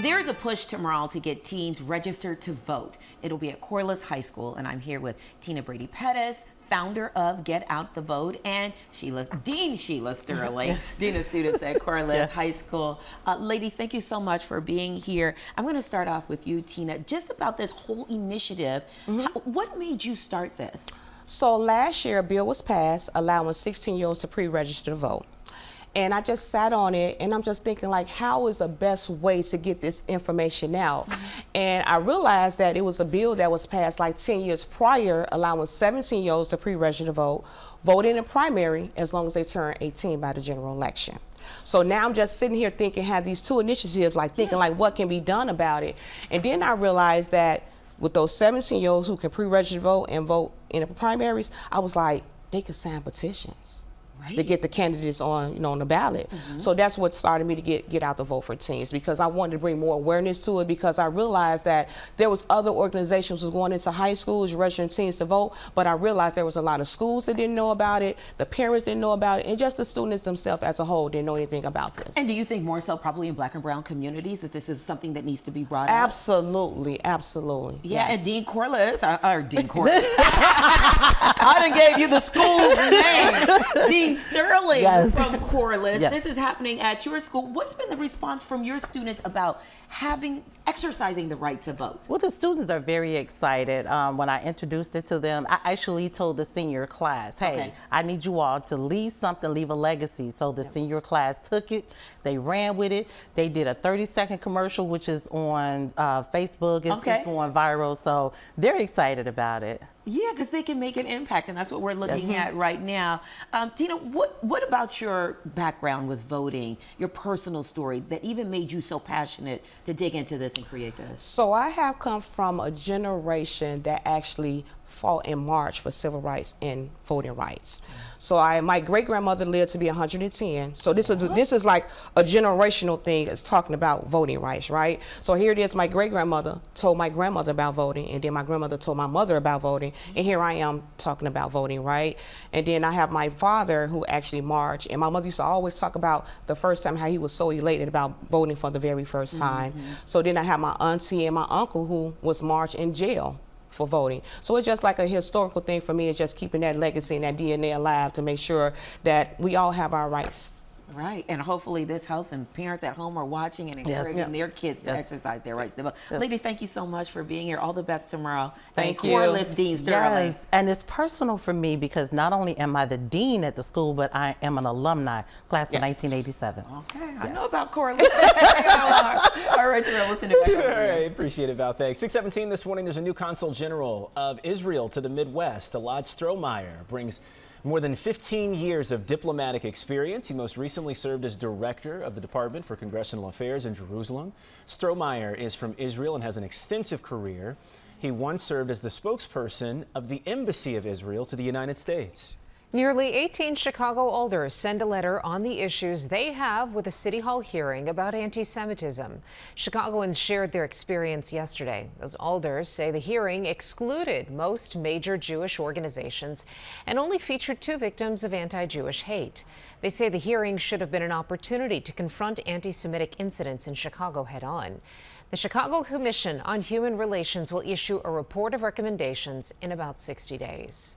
There is a push tomorrow to get teens registered to vote. It'll be at Corliss High School, and I'm here with Tina Brady-Pettis, founder of Get Out the Vote, and Dean Sheila Sterling, Dean of Students at Corliss High School. Ladies, thank you so much for being here. I'm going to start off with you, Tina, just about this whole initiative. What made you start this? So last year, a bill was passed allowing 16-year-olds to pre-register to vote. And I just sat on it, and I'm just thinking, like, how is the best way to get this information out? And I realized that it was a bill that was passed like 10 years prior, allowing 17-year-olds to pre-register to vote, vote in a primary as long as they turn 18 by the general election. So now I'm just sitting here thinking, have these two initiatives, like thinking, like, what can be done about it? And then I realized that with those 17-year-olds who can pre-register to vote and vote in the primaries, I was like, they could sign petitions. Right. To get the candidates on, on the ballot. So that's what started me to get out the vote for teens, because I wanted to bring more awareness to it, because I realized that there was other organizations who was going into high schools registering teens to vote, but I realized there was a lot of schools that didn't know about it, the parents didn't know about it, and just the students themselves as a whole didn't know anything about this. And do you think more so probably in Black and brown communities that this is something that needs to be brought up? Absolutely, absolutely. Yeah, yes. And Dean Corliss, or Dean Corliss. I done gave you the school's name. Dean Sterling from Corliss. This is happening at your school. What's been the response from your students about exercising the right to vote? Well, the students are very excited. When I introduced it to them, I actually told the senior class, hey, I need you all to leave something, leave a legacy. So the senior class took it, they ran with it. They did a 30-second commercial, which is on Facebook. It's going viral. So they're excited about it. Yeah, because they can make an impact, and that's what we're looking at right now. Tina, what about your background with voting, your personal story that even made you so passionate to dig into this and create this? So I have come from a generation that actually fought and marched for civil rights and voting rights. So my great-grandmother lived to be 110. So this is like a generational thing that's talking about voting rights, right? So here it is, my great-grandmother told my grandmother about voting, and then my grandmother told my mother about voting, and here I am talking about voting, right? And then I have my father who actually marched, and my mother used to always talk about the first time how he was so elated about voting for the very first time. So then I have my auntie and my uncle who was marched in jail for voting. So it's just like a historical thing for me. It's just keeping that legacy and that DNA alive to make sure that we all have our rights. Right, and hopefully this helps, and parents at home are watching and encouraging their kids to exercise their rights to vote. Ladies, thank you so much for being here. All the best tomorrow. Thank you. Corliss, Dean Sterling. Yes, and it's personal for me because not only am I the dean at the school, but I am an alumni, class of 1987. Okay, I know about Corliss. All right, Terrell, listen to back over All right, appreciate it, Val. Thanks. 6:17 this morning, there's a new consul general of Israel to the Midwest. Elad Strohmeyer brings more than 15 years of diplomatic experience. He most recently served as director of the Department for Congressional Affairs in Jerusalem. Strohmeyer is from Israel and has an extensive career. He once served as the spokesperson of the Embassy of Israel to the United States. Nearly 18 Chicago alders send a letter on the issues they have with a City Hall hearing about anti-Semitism. Chicagoans shared their experience yesterday. Those alders say the hearing excluded most major Jewish organizations and only featured 2 victims of anti-Jewish hate. They say the hearing should have been an opportunity to confront anti-Semitic incidents in Chicago head-on. The Chicago Commission on Human Relations will issue a report of recommendations in about 60 days.